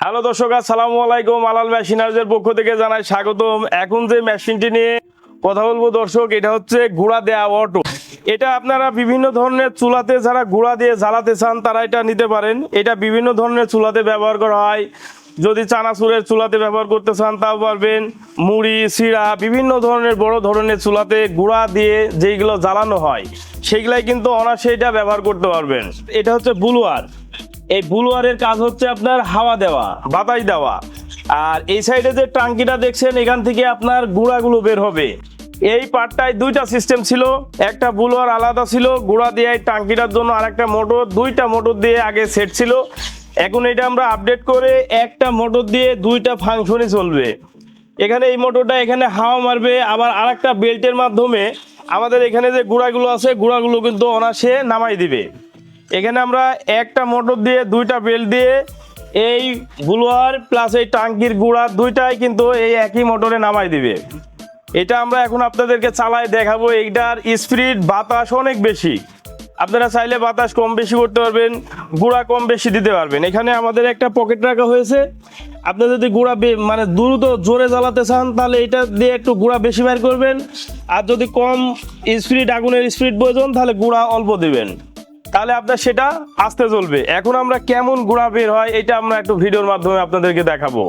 Hello দর্শক, আসসালামু আলাইকুম। আলাল মেশিনার্সের পক্ষ থেকে জানাই স্বাগতম। এখন যে মেশিনটি নিয়ে কথা বলবো দর্শক, এটা হচ্ছে গুঁড়া দেয়া অটো। এটা আপনারা বিভিন্ন ধরনের চুলাতে যারা গুঁড়া দিয়ে জ্বালাতে চান তারা এটা নিতে পারেন। এটা বিভিন্ন ধরনের চুলাতে ব্যবহার করা হয়। যদি চানাচুরের চুলাতে ব্যবহার করতে চান তাও পারবেন। মুড়ি সিরা বিভিন্ন ধরনের বড় ধরনের চুলাতে গুঁড়া দিয়ে যেইগুলো জ্বালানো হয় সেইগুলাই কিন্তু অনায়াসে এটা ব্যবহার করতে পারবেন। এটা হচ্ছে বুলোয়ার। এই বুলোয়ারের কাজ হচ্ছে আপনার হাওয়া দেওয়া, বাতাস দেওয়া। আর এই সাইডে যে টাঙ্কিটা দেখছেন, এখান থেকে আপনার গুঁড়াগুলো বের হবে। এই পার্টটায় দুইটা সিস্টেম ছিল, একটা বুলোয়ার আলাদা ছিল, গুঁড়া দিয়ে টাঙ্কিটার জন্য আরেকটা মোটর, দুইটা মোটর দিয়ে আগে সেট ছিল। এখন এটা আমরা আপডেট করে একটা মোটর দিয়ে দুইটা ফাংশনই চলবে। এখানে এই মোটরটা এখানে হাওয়া মারবে, আবার আরেকটা বেল্টের মাধ্যমে আমাদের এখানে যে গুঁড়াগুলো আছে গুঁড়াগুলো কিন্তু অনায়াসে নামাই দিবে। এখানে আমরা একটা মোটর দিয়ে দুইটা বেল্ট দিয়ে এই বুলোয়ার প্লাস এই টাঙ্কির গুঁড়া দুইটাই কিন্তু এই একই মোটরে নামাই দিবে। এটা আমরা এখন আপনাদেরকে চালায় দেখাবো। এইটার স্পিড বাতাস অনেক বেশি, আপনারা চাইলে বাতাস কম বেশি করতে পারবেন, গুঁড়া কম বেশি দিতে পারবেন। এখানে আমাদের একটা পকেট রাখা হয়েছে। আপনি যদি গুঁড়া মানে দ্রুত জোরে জ্বালাতে চান তাহলে এটা দিয়ে একটু গুঁড়া বেশি বের করবেন, আর যদি কম স্পিড আগুনের স্পিড প্রয়োজন তাহলে গুঁড়া অল্প দিবেন, তাহলে আপনার সেটা আস্তে চলবে। এখন আমরা কেমন গুঁড়া বের হয় এটা আমরা একটু ভিডিওর মাধ্যমে আপনাদেরকে দেখাবো।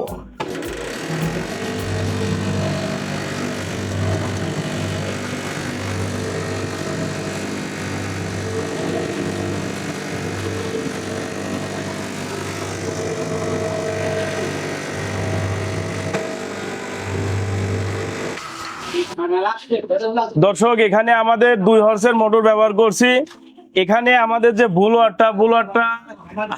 দর্শক, এখানে আমাদের 2 হর্সের মোটর ব্যবহার করছি। এখানে আমাদের যে বুলোয়ারটা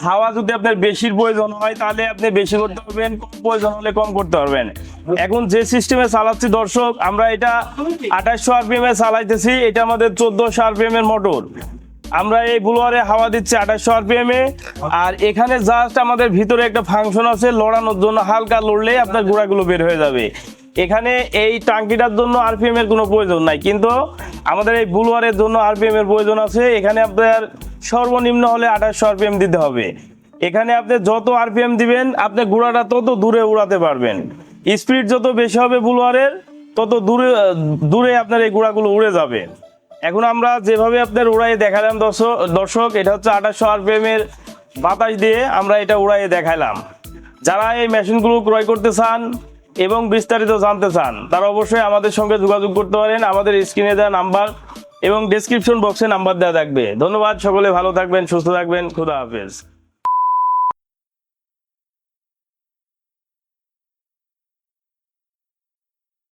হাওয়া যদি আপনার বেশির প্রয়োজন হয় তাহলে আপনি বেশি করতে পারবেন, কম প্রয়োজন হলে কম করতে পারবেন। এখন যে সিস্টেমে চালাচ্ছি দর্শক, আমরা এটা 2800 আরপিএম এ চালাইতেছি। এটা আমাদের 1400 আরপিএম এর মোটর। আমরা এই বুলোয়ারে হাওয়া দিচ্ছি 2800 আরপিএম এ। আর এখানে জাস্ট আমাদের ভিতরে একটা ফাংশন আছে লড়ানোর জন্য, হালকা লড়লে আপনার গুঁড়াগুলো বের হয়ে যাবে। এখানে এই টাঙ্কিটার জন্য আরপিএম এর কোনো প্রয়োজন নাই, কিন্তু আমাদের এই বুলোয়ারের জন্য আরপিএম এর প্রয়োজন আছে। এখানে আপনার সর্বনিম্ন হলে 2800 আরপিএম দিতে হবে। এখানে আপনি যত আরপিএম দিবেন আপনি গুঁড়াটা তত দূরে উড়াতে পারবেন। স্পিড যত বেশি হবে বুলোয়ারের তত দূরে আপনার এই গুঁড়াগুলো উড়ে যাবে। এখন আমরা যেভাবে আপনার উড়াই দেখালাম দর্শক, এটা হচ্ছে 2800 আরপিএম এর বাতাস দিয়ে আমরা এটা উড়াইয়ে দেখালাম। যারা এই মেশিনগুলো ক্রয় করতে চান এবং বিস্তারিত জানতে চান তারা অবশ্যই আমাদের সঙ্গে যোগাযোগ করতে পারেন। আমাদের স্ক্রিনে দেওয়া নাম্বার এবং ডেসক্রিপশন বক্সে নাম্বার দেওয়া থাকবে। ধন্যবাদ, সকলে ভালো থাকবেন, সুস্থ থাকবেন, খুদা হাফেজ।